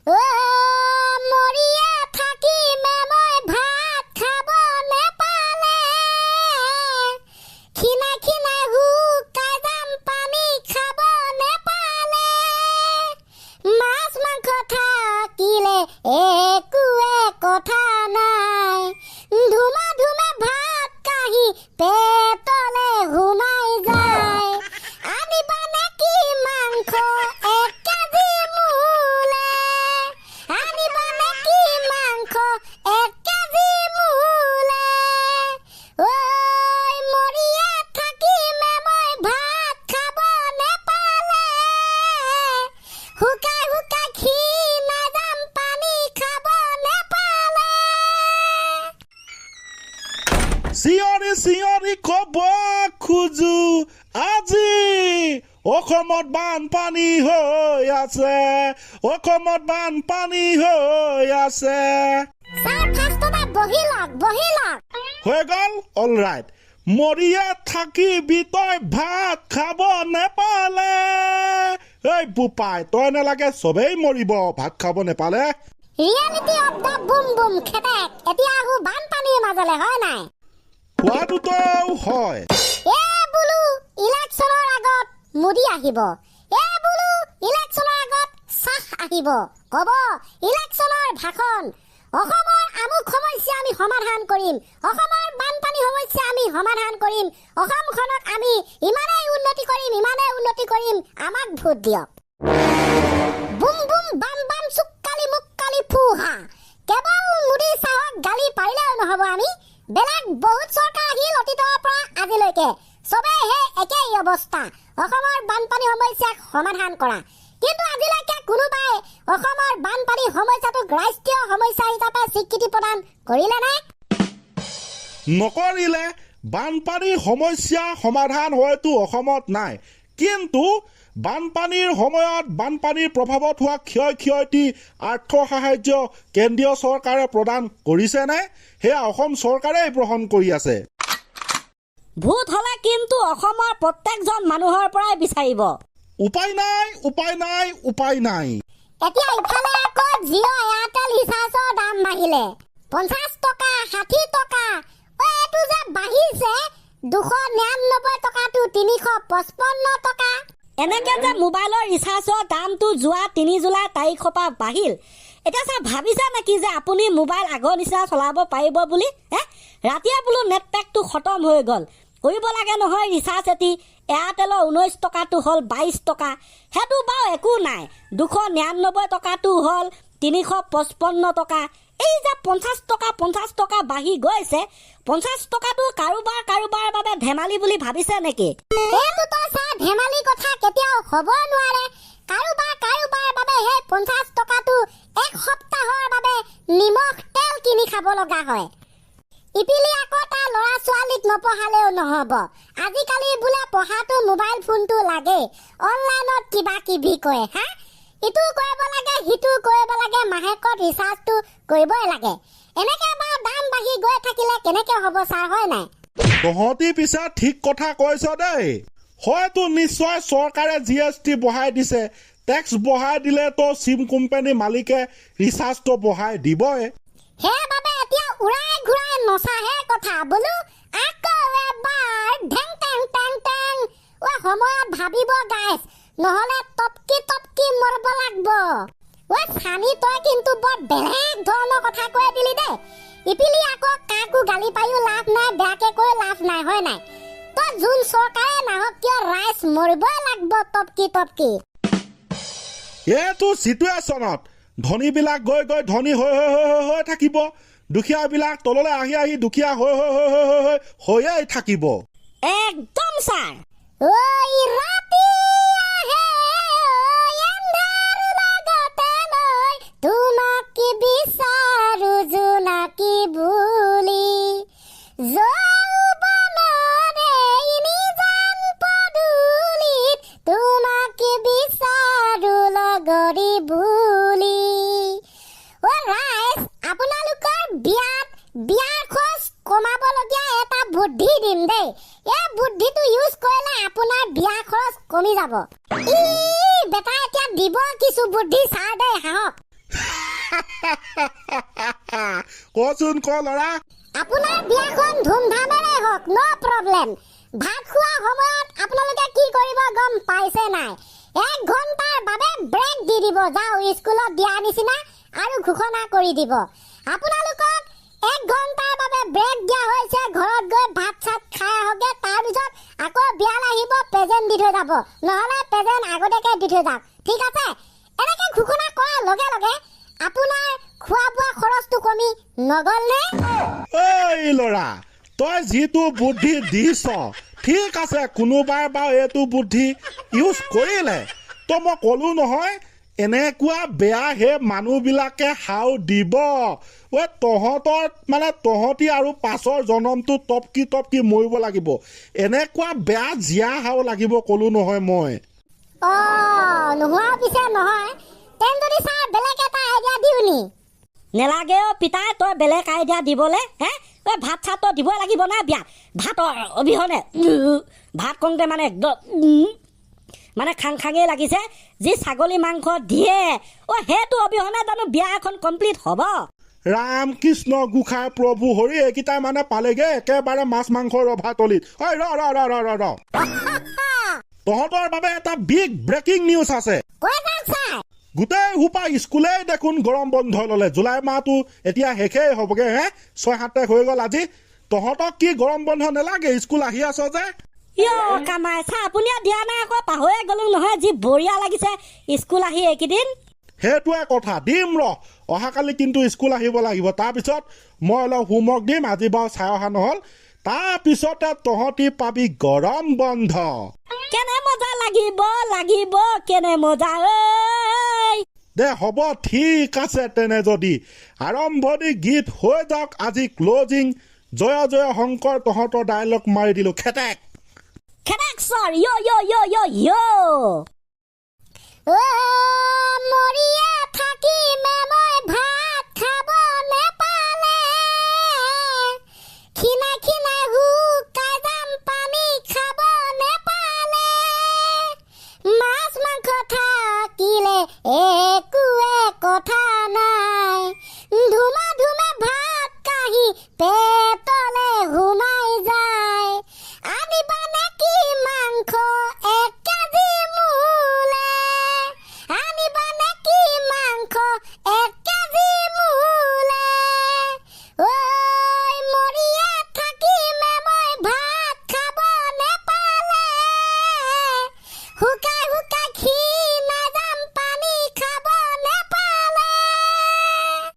মৰিয়া থাকিমে মই ভাত খাব নেপালে খিনাই খিনাই শুকাই যাম পানী খাব নেপালে মাছ মাংস থাকিলে একোৱে কথা নাই ধুমা ধুমা ভাত কাঢ়ি পেটলে সোমাই যায় আনিবা নেকি মাংস 1 কেজি মোলে আনিবা নেকি মাংস 1 কেজি মোলে ঐ মৰিয়া থাকিমে মই ভাত খাব নেপালে শুকাই শুকাই খিনাই যাম পানী খাব নেপালে চিঞৰি চিঞৰি কব খোজো আজি অসমত বানপানী হৈ আছে অসমত বানপানী হৈ আছে ছাৰ ফাৰ্ষ্টতে বহি লওক হৈ গ'ল অলৰাইট মৰিয়া থাকিবি তই ভাত খাব নেপালে এই বোপাই তই নালাগে চবেই মৰিব ভাত খাব নেপালে reality of the boom boom খেতেক এতিয়া আহো বানপানীৰ মাজলে হয় নাই কোৱাটোতো হয় বোলো ইলেকশ্যনৰ আগত মোদী আহিব বোলো ইলেকশ্যনৰ আগত চাহ আহিব কব ইলেকশ্যনৰ ভাষণ অসমৰ আমুক সমস্যা আমি সমাধান কৰিম অসমৰ বানপানী সমস্যা আমি সমাধান কৰিম অসমখনক আমি ইমানেই উন্নতি কৰিম আমাক ভোট দিয়ক বুম বুম বাম বাম চুক্কালি মুক্কালি ফুহা কেৱল মোদী চাহক গালি পাৰিলেও নহব আমি বেলেগ বহুত চৰকাৰ আহিল অতীতৰ পৰা আজিলৈকে চবেই সেই একেই অৱস্থা অসমৰ বানপানী সমস্যাক সমাধান কৰা কিন্তু আজিলৈকে কোনোবাই অসমৰ বানপানী সমস্যাটোক ৰাষ্ট্ৰীয় সমস্যা হিচাপে স্বীকৃতি প্ৰদান কৰিলে নে নকৰিলে বানপানীৰ সমস্যা সমাধান হয়তো অসমত নাই কিন্তু বানপানীৰ সময়ত বানপানীৰ প্ৰভাৱত হোৱা ক্ষয় ক্ষতি আৰ্থ সাহায্য কেন্দ্ৰীয় চৰকাৰে প্ৰদান কৰিছেনে সেয়া অসম চৰকাৰেই গ্ৰহণ কৰি আছে ভোট হলে কিন্তু অসমৰ প্ৰত্যেকজন মানুহৰ পৰাই বিচাৰিব উপায় নাই এতিয়া ইফালে আকৌ জিঅ' এয়াৰটেল ৰিচাৰ্জৰ দাম বাঢ়িলে 50 টকা 60 টকা এইটো যে বাঢ়িছে 299 টকাটো 355 টকা এনেকে যে মোবাইলৰ ৰিচাৰ্জৰ দামটো যোৱা 3 জুলাই তাৰিখৰ পৰা বাঢ়িল এতিয়া ছাৰ ভাবিছে নেকি যে আপুনি মোবাইল আগৰ নিচিনা চলাব পাৰিব বুলি ৰাতিয়ে বোলো নেট পেকটো খতম হৈ গ'ল কৰিব লাগে নহয় ৰিচাৰ্জ এটি এয়াৰটেলৰ 19 টকাটো হ'ল 22 টকা সেইটো বাৰু একো নাই 299 টকাটো হ'ল 355 টকা এই যে 50 টকা বাঢ়ি গৈছে 50 টকাটো কাৰোবাৰ বাবে ধেমালি বুলি ভাবিছে নেকি এইটো তো ছাৰ ধেমালি কথা কেতিয়াও হ'ব নোৱাৰে কাৰোবাৰ বাবে সেই 50 টকাটো এক সপ্তাহৰ বাবে নিমখ তেল কিনি খাব লগা হয় ইপিলি আকৌ তাৰ ল'ৰা ছোৱালীক নপঢ়ালেও নহব আজিকালি বোলে পঢ়াটো মোবাইল ফোনটো লাগে অনলাইনত কিবা কিবি কয় ইটো কৰিব লাগে সিটো কৰিব লাগে মাহেকত ৰিচাৰ্জটো কৰিবই লাগে এনেকে বাৰু দাম বাঢ়ি গৈ থাকিলে কেনেকে হ'ব ছাৰ হয় নাই তহঁতি পিছে ঠিক কথা কৈছ দেই হয়তো নিশ্চয় চৰকাৰে GST বঢ়াই দিছে টেক্স বঢ়াই দিলে তো সিম কোম্পানী মালিকে ৰিচাৰ্জটো বঢ়াই দিবই সেইবাবে এতিয়া উৰাই ঘূৰাই নচাহে কথা বোলো আকৌ এবাৰ ঢেং টেং টেং টেং সময়ত ভাবিব গাইছ নহলে টপকি মৰব লাগব ছানি তই কিন্তু বৰ বেলেগ ধৰণৰ কথা কৈ দিলি দেই ইপিলি আকৌ কাকো গালি পাইও লাভ নাই বেয়াকে কৈ লাভ নাই হয় নাই তই যোন চৰকাৰে নাহক কিয় ৰাইজ মৰিবই লাগব টপকি এইটো চিটুৱেশ্যনত ধনীবিলাক গৈ ধনী হৈ থাকিব দুখীয়াবিলাক তললৈ আহি দুখীয়া হৈয়ে থাকিব একদম ছাৰ ঐ ৰাতি আহে এন্ধাৰ লগতে লৈ তোমাক বিচাৰো জোনাকী বুলি যৌৱনৰে নিজান পদূলিত তোমাক বিচাৰো লগৰী বুলি ৰাইজ আপোনালোকৰ বিয়াৰ খৰচ কমাবলগীয়া এটা বুদ্ধি দিম দেই এই বুদ্ধিটো ইউজ কৰিলে আপোনাৰ বিয়া খৰচ কমি যাব বেটা এতিয়া দিব কিছু বুদ্ধি ছাৰ দেই হাঁহক কচোন ক ল'ৰা আপোনাৰ বিয়াখন ধুমধামেৰে হওক, ন' প্ৰব্লেম। ভাত খোৱা সময়ত আপোনালোকে কি কৰিব গম পাইছে নাই? 1 ঘণ্টাৰ বাবে ব্ৰেক দি দিব, যাও স্কুলত দিয়া নিচিনা, আৰু ঘোষণা কৰি দিব আপোনালোকক 1 ঘণ্টাৰ বাবে ব্ৰেক দিয়া হৈছে, ঘৰত গৈ ভাত চাত খাই আহকে, তাৰপিছত আকৌ বিয়ালৈ আহিব, প্ৰেজেণ্ট দি থৈ যাব, নহ'লে প্ৰেজেণ্ট আগতীয়াকে দি থৈ যাওক, ঠিক আছে? এনেকে ঘোষণা কৰাৰ লগে লগে আপোনাৰ খোৱা বোৱা খৰচটো কমি নগ'ল নে? ঐ ল'ৰা তই যিটো বুদ্ধি দিছ ঠিক আছে, কোনোবাই বাৰু এইটো বুদ্ধি ইউজ কৰিলে, তো মই ক'লো নহয় এনেকুৱা বেয়া হে মানুহবিলাকে হাও দিব। তহঁতৰ মানে তহঁতি আৰু পাছৰ জনমটো টপকি মৰিব লাগিব, এনেকুৱা বেয়া জীয়া হাও লাগিব ক'লো নহয় মই। নোহোৱা পিছে নহয়, তেন যদি ছাৰ বেলেগ এটা আইডিয়া দিওঁ নি? নেলাগে অ' পিতাই তই বেলেগ আইডিয়া দিবলৈ, ঐ ভাত চাত তই দিবই লাগিব না বিয়াত, ভাতৰ অবিহনে ভাত কওঁতে মানে একদম মানে খাঙেই লাগিছে। যি ছাগলী মাংস দিয়ে সেইটো অবিহনে জানো বিয়া এখন কমপ্লিট হ'ব? ৰাম কৃষ্ণ গোসাঁই প্ৰভু হৰি এইকেইটাই মানে পালেগে একেবাৰে মাছ মাংসৰ ৰভাতলিত। ঐ ৰ তহঁতৰ বাবে এটা বিগ ব্ৰেকিং নিউজ আছে। কৈ যাওক ছাৰ। গোটেই সোপা স্কুলেই দেখোন গৰম বন্ধ ল'লে, জুলাই মাহটো এতিয়া শেষেই হ'বগে। 6-7 তাৰিখ হৈ গ'ল আজি। তহঁতক কি গৰম বন্ধ নেলাগে? স্কুল আহি আছ যে। কামাই চা আপুনি দিয়া নাই আকৌ, পাহৰিয়ে গ'লো নহয়। যি বঢ়িয়া লাগিছে স্কুল আহি এইকেইদিন। সেইটোৱে কথা, দিম ৰ অহাকালি কিন্তু স্কুল আহিব লাগিব। তাৰপিছত মই অলপ হোমৱৰ্ক দিম, আজি বাৰু চাই অহা নহ'ল। তাৰপিছতে তহঁতি পাবি গৰম বন্ধ। কেনে মজা লাগিব কেনে মজা দে হ'ব ঠিক আছে তেনে, যদি আৰম্ভণি গীত হৈ যাওক, আজি ক্লজিং জয় জয় শংকৰ তহঁতৰ ডাইলগ মাৰি দিলো খেটেক ছাৰ মৰিয়া থাকি মই ভাত খাব নেপালে, খিনাই শুকাই যাম পানী খাব নেপালে, মাছ মাংস থাকিলে একোৱে কথা নাই, ধুমে ভাত কাঢ়ি পেটলে সোমাই যায়, আনিবা নেকি মাংস 1 কেজি মোলে, আনিবা নেকি মাংস 1 কেজি মোলে, ঐ মৰিয়া থাকি মই ভাত খাব নেপালে, শুকাই